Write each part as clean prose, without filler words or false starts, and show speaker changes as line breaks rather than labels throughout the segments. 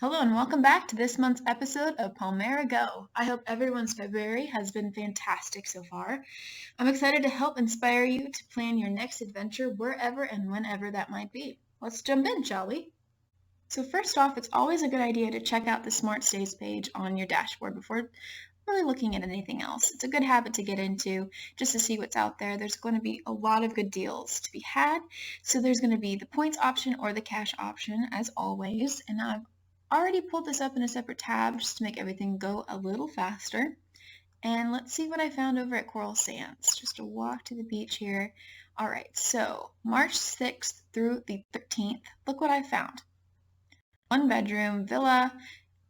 Hello and welcome back to this month's episode of Palmera Go. I hope everyone's February has been fantastic so far. I'm excited to help inspire you to plan your next adventure wherever and whenever that might be. Let's jump in, shall we? So first off, it's always a good idea to check out the Smart Stays page on your dashboard before really looking at anything else. It's a good habit to get into just to see what's out there. There's going to be a lot of good deals to be had. So there's going to be the points option or the cash option as always. And I've already pulled this up in a separate tab just to make everything go a little faster. And let's see what I found over at Coral Sands. Just a walk to the beach here. All right, so March 6th through the 13th, look what I found. 1-bedroom villa.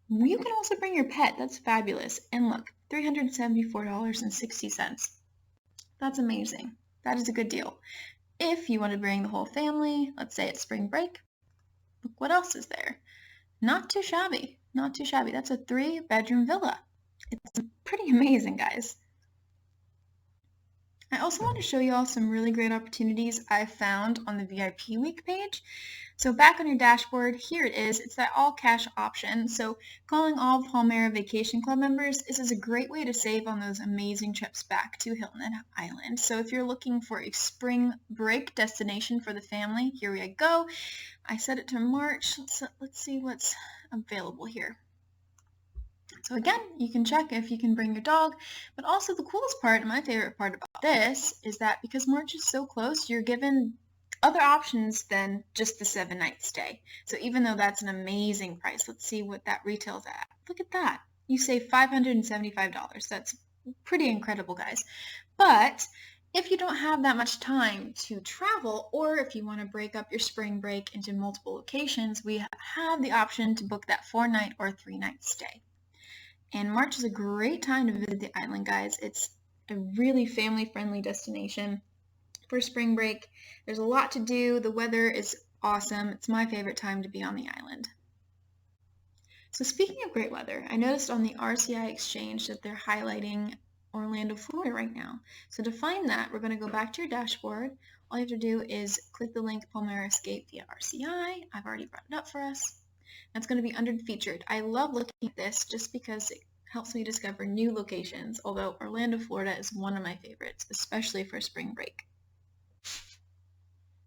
You can also bring your pet. That's fabulous. And look, $374.60. That's amazing. That is a good deal. If you want to bring the whole family, let's say it's spring break, look what else is there. Not too shabby. Not too shabby. That's a 3-bedroom villa. It's pretty amazing, guys. I also want to show you all some really great opportunities I found on the VIP week page. So back on your dashboard, here it is. It's that all cash option. So calling all Palmera Vacation Club members, this is a great way to save on those amazing trips back to Hilton Head Island. So if you're looking for a spring break destination for the family, here we go. I set it to March. Let's see what's available here. So again, you can check if you can bring your dog, but also the coolest part, and my favorite part about this, is that because March is so close, you're given other options than just the 7-night stay. So even though that's an amazing price, let's see what that retails at. Look at that. You save $575. That's pretty incredible, guys. But if you don't have that much time to travel, or if you want to break up your spring break into multiple locations, we have the option to book that 4-night or 3-night stay. And March is a great time to visit the island, guys. It's a really family-friendly destination for spring break. There's a lot to do. The weather is awesome. It's my favorite time to be on the island. So speaking of great weather, I noticed on the RCI exchange that they're highlighting Orlando, Florida right now. So to find that, we're going to go back to your dashboard. All you have to do is click the link Palmera Escape via RCI. I've already brought it up for us. That's going to be under featured. I love looking at this just because it helps me discover new locations, although Orlando, Florida is one of my favorites, especially for spring break.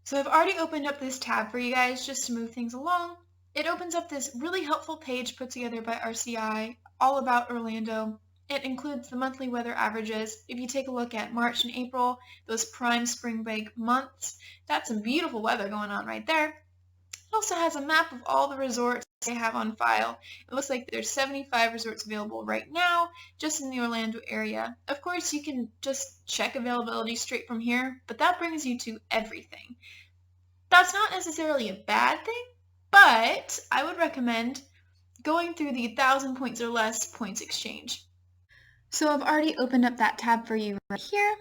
So I've already opened up this tab for you guys just to move things along. It opens up this really helpful page put together by RCI all about Orlando. It includes the monthly weather averages. If you take a look at March and April, those prime spring break months, that's some beautiful weather going on right there. It also has a map of all the resorts they have on file. It looks like there's 75 resorts available right now, just in the Orlando area. Of course, you can just check availability straight from here, but that brings you to everything. That's not necessarily a bad thing, but I would recommend going through the 1,000 points or less points exchange. So I've already opened up that tab for you right here.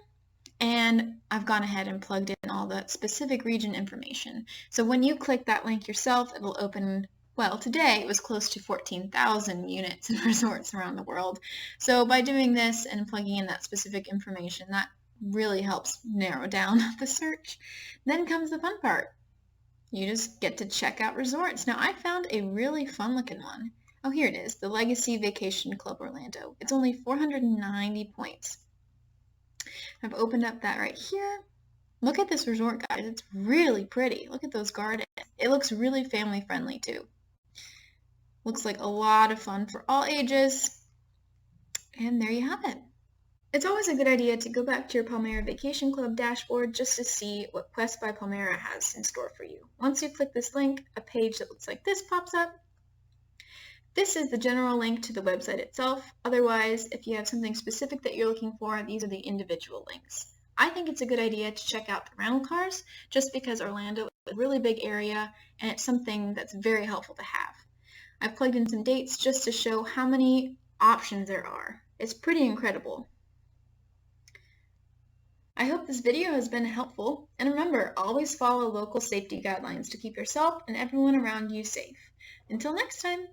And I've gone ahead and plugged in all the specific region information. So when you click that link yourself, it'll open, well, today it was close to 14,000 units and resorts around the world. So by doing this and plugging in that specific information, that really helps narrow down the search. Then comes the fun part. You just get to check out resorts. Now I found a really fun looking one. Oh, here it is, the Legacy Vacation Club Orlando. It's only 490 points. I've opened up that right here. Look at this resort, guys. It's really pretty. Look at those gardens. It looks really family friendly too. Looks like a lot of fun for all ages. And there you have it. It's always a good idea to go back to your Palmera Vacation Club dashboard just to see what Quest by Palmera has in store for you. Once you click this link, a page that looks like this pops up. This is the general link to the website itself. Otherwise, if you have something specific that you're looking for, these are the individual links. I think it's a good idea to check out the rental cars just because Orlando is a really big area and it's something that's very helpful to have. I've plugged in some dates just to show how many options there are. It's pretty incredible. I hope this video has been helpful, and remember, always follow local safety guidelines to keep yourself and everyone around you safe. Until next time!